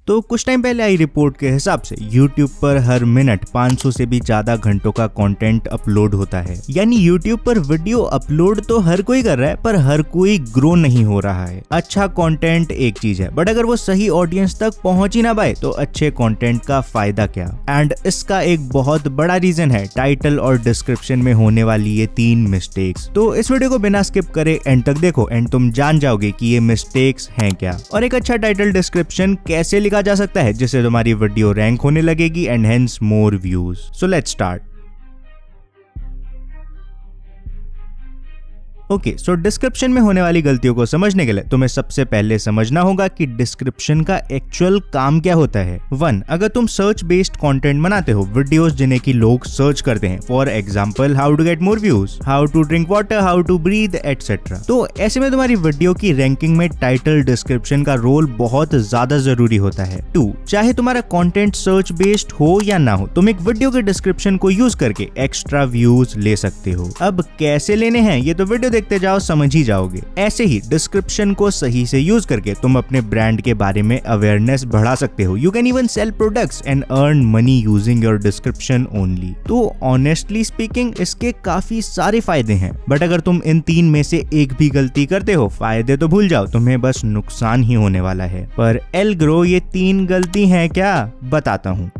तो कुछ टाइम पहले आई रिपोर्ट के हिसाब से YouTube पर हर मिनट 500 से भी ज्यादा घंटों का कंटेंट अपलोड होता है। यानी YouTube पर वीडियो अपलोड तो हर कोई कर रहा है, पर हर कोई ग्रो नहीं हो रहा है। अच्छा कंटेंट एक चीज है, बट अगर वो सही ऑडियंस तक पहुंच ही ना पाए तो अच्छे कंटेंट का फायदा क्या। एंड इसका एक बहुत बड़ा रीजन है टाइटल और डिस्क्रिप्शन में होने वाली ये 3 मिस्टेक्स। तो इस वीडियो को बिना स्किप करे एंड तक देखो एंड तुम जान जाओगे कि ये मिस्टेक्स हैं क्या, और एक अच्छा टाइटल डिस्क्रिप्शन कैसे लिखा जा सकता है जिससे तुम्हारी वीडियो रैंक होने लगेगी and hence more views. So let's start. Okay, so description में होने वाली गलतियों को समझने के लिए तुम्हें सबसे पहले समझना होगा कि डिस्क्रिप्शन का एक्चुअल काम क्या होता है। 1, अगर तुम सर्च बेस्ड कंटेंट बनाते हो, वीडियोस जिन्हें की लोग सर्च करते हैं, for example how to get more views, how to drink water, how to breathe etcetera, तो ऐसे में तुम्हारी वीडियो की रैंकिंग में टाइटल डिस्क्रिप्शन का रोल बहुत ज्यादा जरूरी होता है। 2, चाहे तुम्हारा कंटेंट सर्च बेस्ड हो या ना हो, तुम एक वीडियो के डिस्क्रिप्शन को यूज करके एक्स्ट्रा व्यूज ले सकते हो। अब कैसे लेने हैं ये तो वीडियो देखते जाओ समझ ही जाओगे। ऐसे ही डिस्क्रिप्शन को सही से यूज करके तुम अपने ब्रांड के बारे में अवेयरनेस बढ़ा सकते हो। You can even cell products and earn money using your description only. तो ऑनेस्टली स्पीकिंग इसके काफी सारे फायदे हैं, बट अगर तुम इन 3 में से एक भी गलती करते हो, फायदे तो भूल जाओ, तुम्हें बस नुकसान ही होने वाला है। पर एल ग्रो ये 3 गलती हैं क्या, बताता हूँ।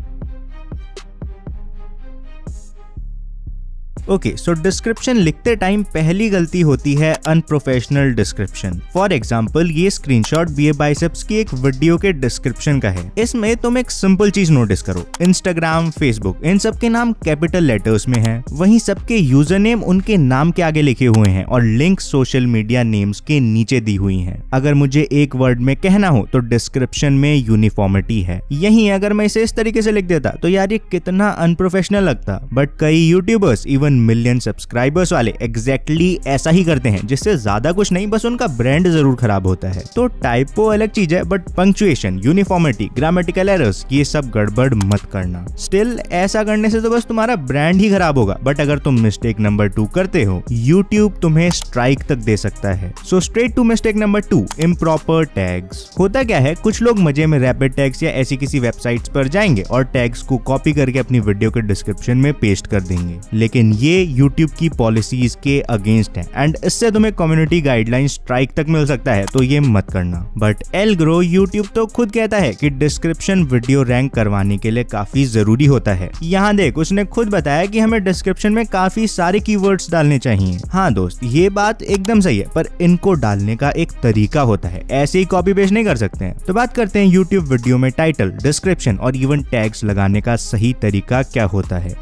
ओके, सो डिस्क्रिप्शन लिखते टाइम पहली गलती होती है अनप्रोफेशनल डिस्क्रिप्शन। फॉर एग्जाम्पल ये स्क्रीनशॉट बीए बाइसेप्स की एक वीडियो के डिस्क्रिप्शन का है। इसमें तुम एक सिंपल चीज नोटिस करो, इंस्टाग्राम, फेसबुक, इन सब के नाम कैपिटल लेटर्स में है, वहीं सबके यूजर नेम उनके नाम के आगे लिखे हुए हैं और लिंक सोशल मीडिया नेम्स के नीचे दी हुई हैं। अगर मुझे एक वर्ड में कहना हो तो डिस्क्रिप्शन में यूनिफॉर्मिटी है। यहीं अगर मैं इसे इस तरीके से लिख देता तो यार ये कितना अनप्रोफेशनल लगता, बट कई यूट्यूबर्स इवन मिलियन सब्सक्राइबर्स वाले एग्जैक्टली ऐसा ही करते हैं, जिससे ज्यादा कुछ नहीं, बस उनका ब्रांड जरूर खराब होता है। तो टाइपो अलग चीज है, but punctuation, uniformity, grammatical errors, ये सब गड़बड़ मत करना। स्टिल ऐसा करने से तो बस तुम्हारा ब्रांड ही खराब होगा, बट अगर तुम मिस्टेक नंबर 2 करते हो, YouTube तुम्हें स्ट्राइक तक दे सकता है। So straight to mistake number 2, improper tags. होता क्या है, कुछ लोग मजे में रैपिड टैग्स या ऐसी किसी वेबसाइट्स पर जाएंगे और टैग्स को कॉपी करके अपनी वीडियो के डिस्क्रिप्शन में पेस्ट कर देंगे, लेकिन ये YouTube की पॉलिसीज के अगेंस्ट है एंड इससे तुम्हें कम्युनिटी गाइडलाइन स्ट्राइक तक मिल सकता है, तो ये मत करना। बट एल ग्रो YouTube तो खुद कहता है कि डिस्क्रिप्शन वीडियो रैंक करवाने के लिए काफी जरूरी होता है। यहाँ देख, उसने खुद बताया कि हमें डिस्क्रिप्शन में काफी सारे कीवर्ड्स डालने चाहिए। हाँ दोस्त, ये बात एकदम सही है, पर इनको डालने का एक तरीका होता है, ऐसे ही कॉपी पेस्ट नहीं कर सकते हैं। तो बात करते हैं YouTube वीडियो में टाइटल, डिस्क्रिप्शन और इवन टैग्स लगाने का सही तरीका क्या होता है।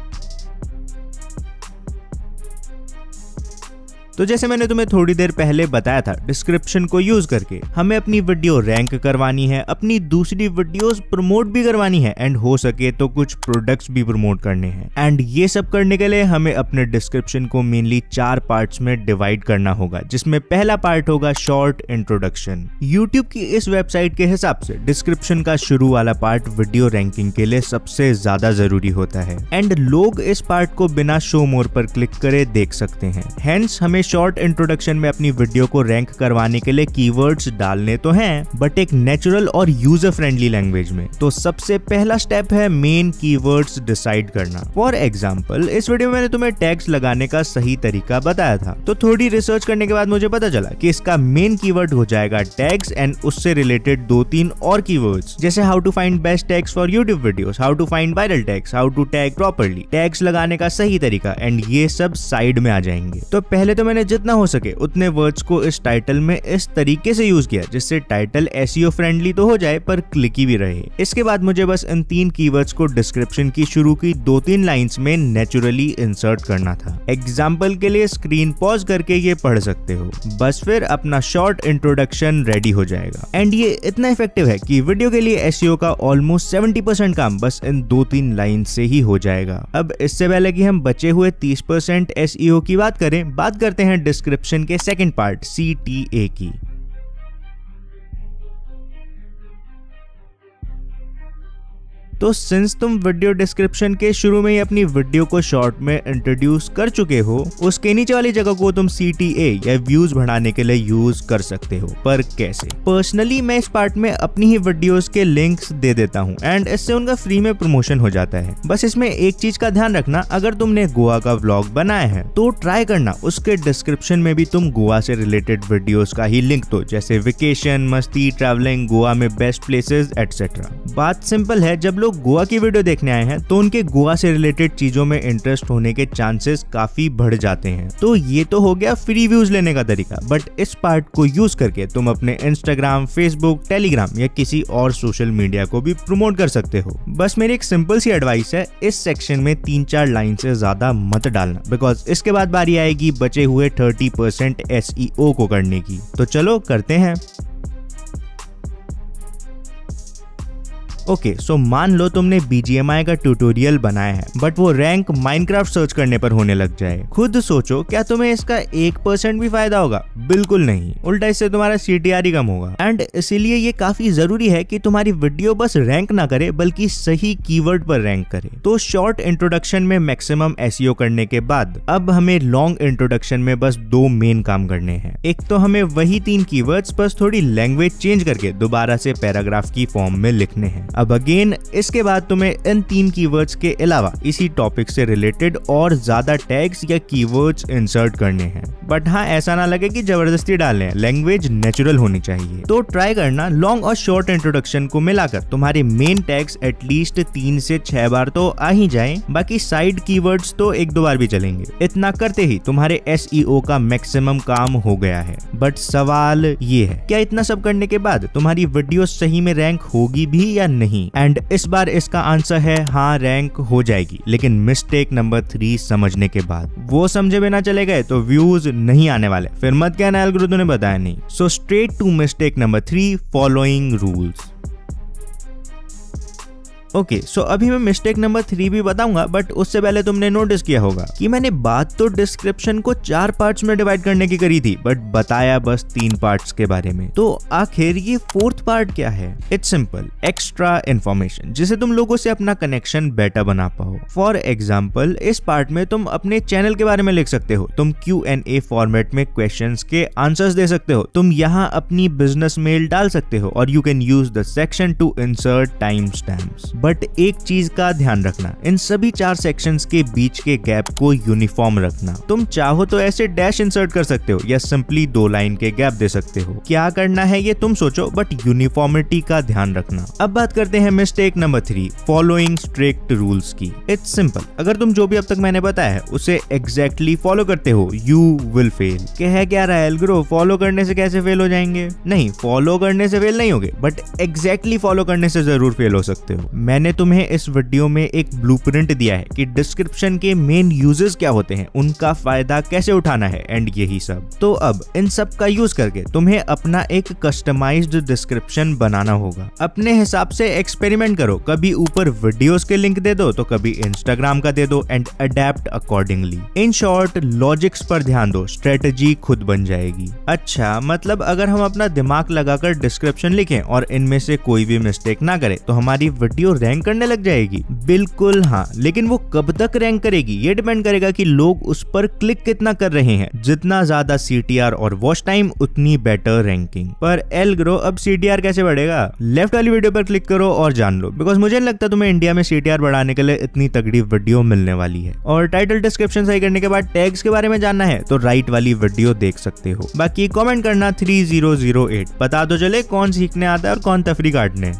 तो जैसे मैंने तुम्हें थोड़ी देर पहले बताया था, डिस्क्रिप्शन को यूज करके हमें अपनी वीडियो रैंक करवानी है, अपनी दूसरी वीडियोस प्रमोट भी करवानी है एंड हो सके तो कुछ प्रोडक्ट्स भी प्रमोट करने हैं। एंड ये सब करने के लिए हमें अपने डिस्क्रिप्शन को मेनली 4 पार्ट्स में डिवाइड करना होगा, जिसमें पहला पार्ट होगा शॉर्ट इंट्रोडक्शन। यूट्यूब की इस वेबसाइट के हिसाब से डिस्क्रिप्शन का शुरू वाला पार्ट वीडियो रैंकिंग के लिए सबसे ज्यादा जरूरी होता है एंड लोग इस पार्ट को बिना शो मोर पर क्लिक करे देख सकते हैं। हेंस हमें शॉर्ट इंट्रोडक्शन में अपनी वीडियो को रैंक करवाने के लिए कीवर्ड्स डालने तो हैं, बट एक नेचुरल और यूजर फ्रेंडली लैंग्वेज में। तो सबसे पहला स्टेप है मेन कीवर्ड्स डिसाइड करना। फॉर एग्जांपल इस वीडियो में मैंने तुम्हें टैग्स लगाने का सही तरीका बताया था, तो थोड़ी रिसर्च करने के बाद मुझे पता चला कि इसका मेन कीवर्ड हो जाएगा टैग्स एंड उससे रिलेटेड 2-3 और कीवर्ड्स, जैसे how to find best tags for YouTube videos, how to find viral tags, how to tag properly, tags लगाने का सही तरीका, एंड ये सब साइड में आ जाएंगे। तो पहले तो मैंने जितना हो सके उतने वर्ड्स को इस टाइटल में इस तरीके से यूज किया जिससे टाइटल एसईओ फ्रेंडली तो हो जाए पर क्लिकी भी रहे। इसके बाद मुझे बस इन 3 कीवर्ड्स को डिस्क्रिप्शन की शुरू की 2-3 लाइंस में नेचुरली इंसर्ट करना था। एग्जाम्पल के लिए स्क्रीन पॉज करके ये पढ़ सकते हो, बस फिर अपना शॉर्ट इंट्रोडक्शन रेडी हो जाएगा। एंड ये इतना इफेक्टिव है कि वीडियो के लिए एसईओ का ऑलमोस्ट 70% काम बस इन 2-3 लाइन से ही हो जाएगा। अब इससे पहले कि हम बचे हुए 30% एसईओ की बात करें, बात करते हैं डिस्क्रिप्शन के सेकंड पार्ट CTA की। तो सिंस तुम वीडियो डिस्क्रिप्शन के शुरू में ही अपनी वीडियो को शॉर्ट में इंट्रोड्यूस कर चुके हो, उसके नीचे वाली जगह को तुम CTA या व्यूज बढ़ाने के लिए यूज कर सकते हो। पर कैसे? पर्सनली मैं इस पार्ट में अपनी ही वीडियोस के लिंक्स दे देता हूँ एंड इससे उनका फ्री में प्रमोशन हो जाता है। बस इसमें एक चीज का ध्यान रखना, अगर तुमने गोवा का व्लॉग बनाया है तो ट्राई करना उसके डिस्क्रिप्शन में भी तुम गोवा से रिलेटेड वीडियोस का ही लिंक दो, जैसे वेकेशन, मस्ती, ट्रैवलिंग, गोवा में बेस्ट प्लेसेस एटसेट्रा। बात सिंपल है, जब लोग गोवा की वीडियो देखने आए हैं तो उनके गोवा से रिलेटेड चीजों में इंटरेस्ट होने के चांसेस काफी बढ़ जाते हैं। तो ये तो हो गया फ्री व्यूज लेने का तरीका, बट इस पार्ट को यूज करके तुम अपने इंस्टाग्राम, फेसबुक, टेलीग्राम या किसी और सोशल मीडिया को भी प्रमोट कर सकते हो। बस मेरी एक सिंपल सी एडवाइस है, इस सेक्शन में 3-4 लाइन से ज्यादा मत डालना, बिकॉज इसके बाद बारी आएगी बचे हुए 30% SEO को करने की। तो चलो करते हैं। ओके, सो मान लो तुमने BGMI का ट्यूटोरियल बनाया है, बट वो रैंक माइनक्राफ्ट सर्च करने पर होने लग जाए। खुद सोचो, क्या तुम्हें इसका 1% भी फायदा होगा? बिल्कुल नहीं, उल्टा इससे तुम्हारा CTR ही कम होगा। एंड इसीलिए ये काफी जरूरी है कि तुम्हारी वीडियो बस रैंक ना करे बल्कि सही कीवर्ड पर रैंक करे। तो शॉर्ट इंट्रोडक्शन में मैक्सिमम SEO करने के बाद अब हमें लॉन्ग इंट्रोडक्शन में बस 2 मेन काम करने हैं। एक तो हमें वही 3 कीवर्ड्स बस थोड़ी लैंग्वेज चेंज करके दोबारा से पैराग्राफ की फॉर्म में लिखने हैं। अब अगेन इसके बाद तुम्हें इन 3 कीवर्ड्स के अलावा इसी टॉपिक से रिलेटेड और ज्यादा टैग्स या कीवर्ड्स इंसर्ट करने हैं। बट हाँ, ऐसा ना लगे कि जबरदस्ती डालने हैं, लैंग्वेज नेचुरल होनी चाहिए। तो ट्राई करना लॉन्ग और शॉर्ट इंट्रोडक्शन को मिलाकर तुम्हारे मेन टैग्स एटलीस्ट 3 से 6 बार तो आ ही जाएं, बाकी साइड कीवर्ड्स तो 1-2 बार भी चलेंगे। इतना करते ही तुम्हारे SEO का मैक्सिमम काम हो गया है। बट सवाल ये है, क्या इतना सब करने के बाद तुम्हारी वीडियो सही में रैंक होगी भी या नहीं? एंड इस बार इसका आंसर है हाँ, रैंक हो जाएगी, लेकिन मिस्टेक नंबर 3 समझने के बाद। वो समझे बिना चले गए तो व्यूज नहीं आने वाले, फिर मत कहना एल्गोरिथम तूने बताया नहीं। So straight to mistake number 3, following rules. Okay, so अभी मैं मिस्टेक नंबर 3 भी बताऊंगा, बट उससे पहले तुमने नोटिस किया होगा कि मैंने बात तो डिस्क्रिप्शन को 4 पार्ट्स में डिवाइड करने की करी थी, बट बताया बस 3 पार्ट्स के बारे में। तो आखिर ये 4th पार्ट क्या है? इट्स सिंपल, एक्स्ट्रा इन्फॉर्मेशन, जिसे तुम लोगों से अपना कनेक्शन बेटर बना पाओ। फॉर एग्जाम्पल, इस पार्ट में तुम अपने चैनल के बारे में लिख सकते हो, तुम Q&A फॉर्मेट में क्वेश्चंस के आंसर्स दे सकते हो, तुम यहाँ अपनी बिजनेस मेल डाल सकते हो, और you can use the section two insert time stamps. But एक चीज का ध्यान रखना, इन सभी 4 सेक्शंस के बीच के गैप को यूनिफॉर्म रखना। तुम चाहो तो ऐसे डैश इंसर्ट कर सकते हो या सिंपली 2 लाइन के गैप दे सकते हो। क्या करना है ये तुम सोचो, बट यूनिफॉर्मिटी का ध्यान रखना। अब बात करते हैं mistake number 3, following strict rules की। इट्स सिंपल, अगर तुम जो भी अब तक मैंने बताया है उसे एग्जैक्टली फॉलो करते हो, यू विल फेल। क्या रहा है एल्ग्रो, फॉलो करने से कैसे फेल हो जाएंगे? नहीं, फॉलो करने से फेल नहीं होगे, बट एग्जैक्टली फॉलो करने से जरूर फेल हो सकते हो। मैंने तुम्हें इस वीडियो में एक ब्लूप्रिंट दिया है कि डिस्क्रिप्शन के मेन यूजेस क्या होते हैं, उनका फायदा कैसे उठाना है एंड यही सब। तो अब इन सब का यूज करके तुम्हें अपना एक कस्टमाइज्ड डिस्क्रिप्शन बनाना होगा। अपने हिसाब से एक्सपेरिमेंट करो, कभी ऊपर वीडियोस के लिंक दे दो तो कभी इंस्टाग्राम का दे दो and adapt accordingly. In short, logics पर ध्यान दो, स्ट्रेटजी खुद बन जाएगी। अच्छा, मतलब अगर हम अपना दिमाग लगाकर डिस्क्रिप्शन लिखें और इनमें से कोई भी मिस्टेक ना करे तो हमारी वीडियो रैंक करने लग जाएगी? बिल्कुल हाँ, लेकिन वो कब तक रैंक करेगी ये डिपेंड करेगा कि लोग उस पर क्लिक कितना कर रहे हैं। जितना ज्यादा CTR और वॉच टाइम उतनी बेटर रैंकिंग। पर एल्ग्रो, अब CTR कैसे बढ़ेगा? लेफ्ट वाली वीडियो पर क्लिक करो और जान लो, बिकॉज मुझे नहीं लगता तुम्हें इंडिया में CTR बढ़ाने के लिए इतनी तगड़ी वीडियो मिलने वाली है। और टाइटल डिस्क्रिप्शन सही करने के बाद टैग्स के बारे में जानना है तो राइट वाली वीडियो देख सकते हो। बाकी कमेंट करना 3008, पता तो चले कौन सीखने आता है और कौन तफरी काटने।